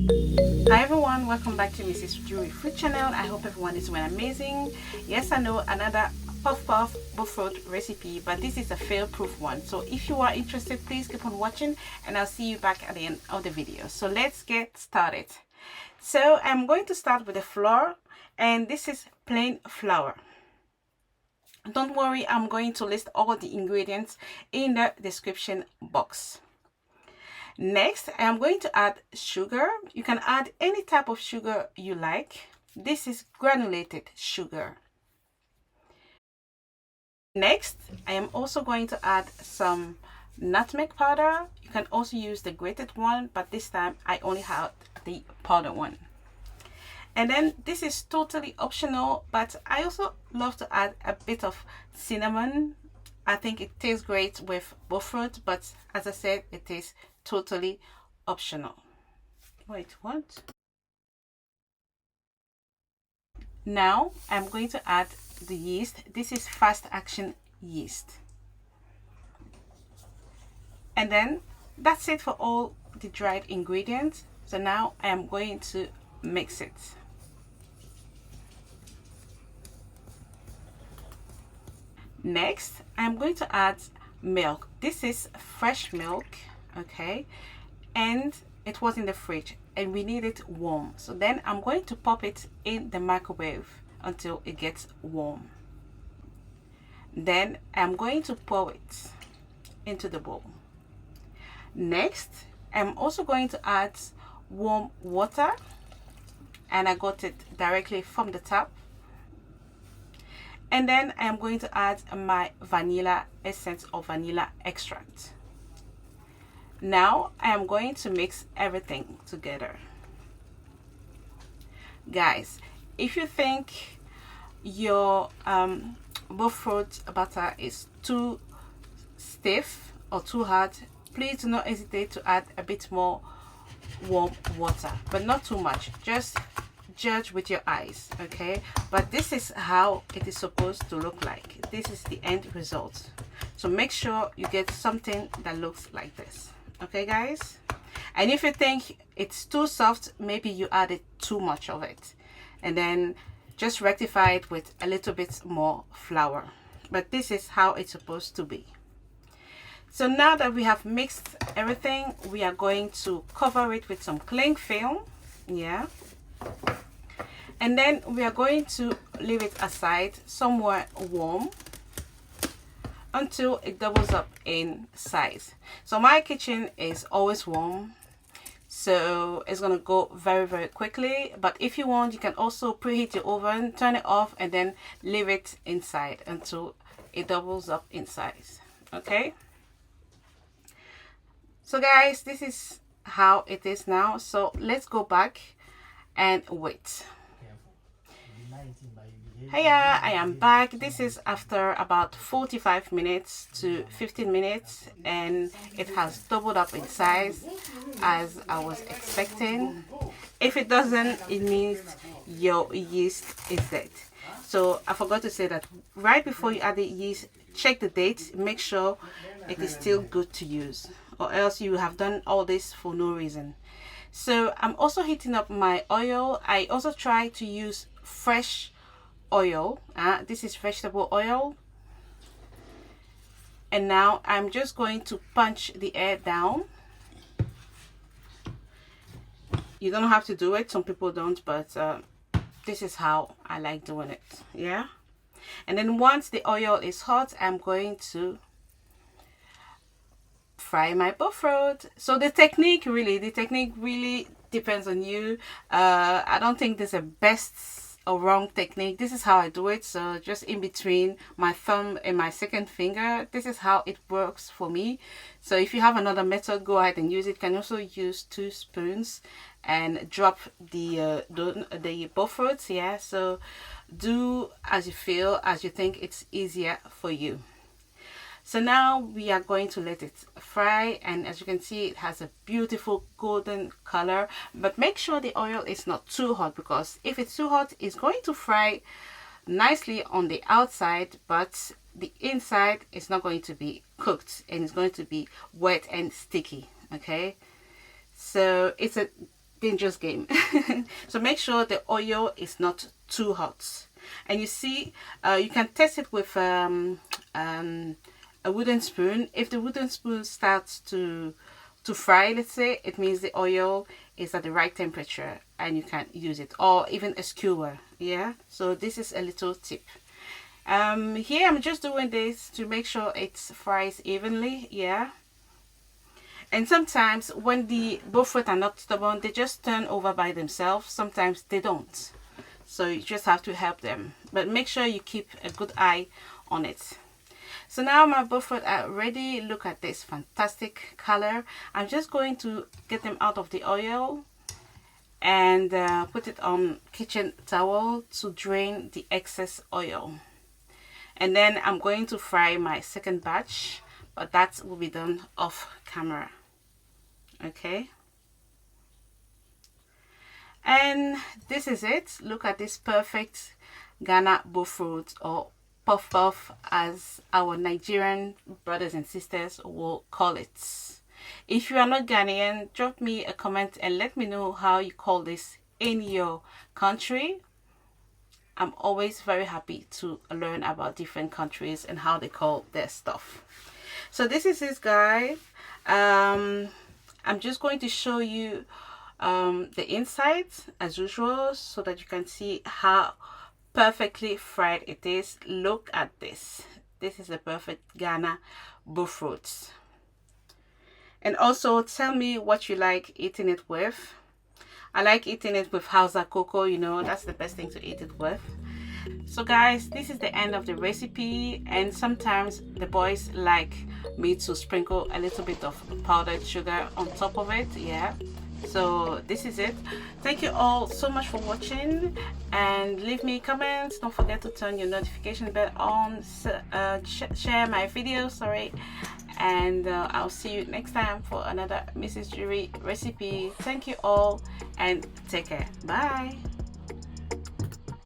Hi everyone, welcome back to Mrs. Jewelry Food Channel. I hope everyone is doing amazing. Yes, I know another puff Bofrot recipe, but this is a fail-proof one. So if you are interested, please keep on watching and I'll see you back at the end of the video. So let's get started. So I'm going to start with the flour, and this is plain flour. Don't worry, I'm going to list all the ingredients in the description box. Next, I am going to add sugar. You can add any type of sugar you like. This is granulated sugar. Next, I am also going to add some nutmeg powder. You can also use the grated one, but this time I only have the powder one. And then this is totally optional, but I also love to add a bit of cinnamon. I think it tastes great with Bofrot, but as I said, it is totally optional. Wait, what? Now I'm going to add the yeast. This is fast action yeast. And then that's it for all the dried ingredients. So now I am going to mix it. Next, I'm going to add milk. This is fresh milk, okay, and it was in the fridge and we need it warm. So then I'm going to pop it in the microwave until it gets warm. Then I'm going to pour it into the bowl. Next, I'm also going to add warm water, and I got it directly from the tap. And then I am going to add my vanilla essence or vanilla extract. Now I am going to mix everything together. Guys, if you think your Bofrot butter is too stiff or too hard, please do not hesitate to add a bit more warm water, but not too much. Just judge with your eyes, okay? But this is how it is supposed to look like. This is the end result. So make sure you get something that looks like this, okay guys? And if you think it's too soft, maybe you added too much of it, and then just rectify it with a little bit more flour. But this is how it's supposed to be. So now that we have mixed everything, we are going to cover it with some cling film, yeah, and then we are going to leave it aside somewhere warm until it doubles up in size. So my kitchen is always warm, so it's gonna go very quickly. But if you want, you can also preheat your oven, turn it off, and then leave it inside until it doubles up in size, okay? So guys, this is how it is now. So let's go back and wait. Hiya, I am back. This is after about 45 minutes to 15 minutes, and it has doubled up in size as I was expecting. If it doesn't, it means your yeast is dead. So I forgot to say that right before you add the yeast, check the date, make sure it is still good to use, or else you have done all this for no reason. So I'm also heating up my oil. I also try to use fresh oil. This is vegetable oil. And now I'm just going to punch the air down. You don't have to do it, some people don't, but this is how I like doing it, yeah. And then once the oil is hot, I'm going to fry my Bofrot. So the technique really depends on you. I don't think there's a best or wrong technique. This is how I do it. So just in between my thumb and my second finger, this is how it works for me. So if you have another method, go ahead and use it. You can also use 2 spoons and drop the Bofrot, yeah. So do as you feel, as you think it's easier for you. So now we are going to let it fry, and as you can see, it has a beautiful golden color. But make sure the oil is not too hot, because if it's too hot, it's going to fry nicely on the outside, but the inside is not going to be cooked, and it's going to be wet and sticky, okay? So it's a dangerous game. So make sure the oil is not too hot. And you see, you can test it with a wooden spoon. If the wooden spoon starts to fry, let's say, it means the oil is at the right temperature and you can use it, or even a skewer. Yeah, so this is a little tip. Here I'm just doing this to make sure it fries evenly. Yeah, and sometimes when the Bofrot are not stubborn, they just turn over by themselves. Sometimes they don't, so you just have to help them, but make sure you keep a good eye on it. So now my Bofrot are ready. Look at this fantastic color. I'm just going to get them out of the oil and put it on kitchen towel to drain the excess oil. And then I'm going to fry my second batch, but that will be done off camera. Okay. And this is it. Look at this perfect Ghana Bofrot, or puff puff as our Nigerian brothers and sisters will call it. If you are not Ghanaian, drop me a comment and let me know how you call this in your country. I'm always very happy to learn about different countries and how they call their stuff. So this is it, guys. I'm just going to show you the inside as usual so that you can see how perfectly fried it is. Look at this. This is a perfect Ghana Bofrot. And also tell me what you like eating it with. I like eating it with Hausa cocoa, you know, that's the best thing to eat it with. So guys, this is the end of the recipe, and sometimes the boys like me to sprinkle a little bit of powdered sugar on top of it. Yeah, so this is it. Thank you all so much for watching, and leave me comments. Don't forget to turn your notification bell on, share my video, sorry, and I'll see you next time for another Mrs. Jury recipe. Thank you all and take care. Bye.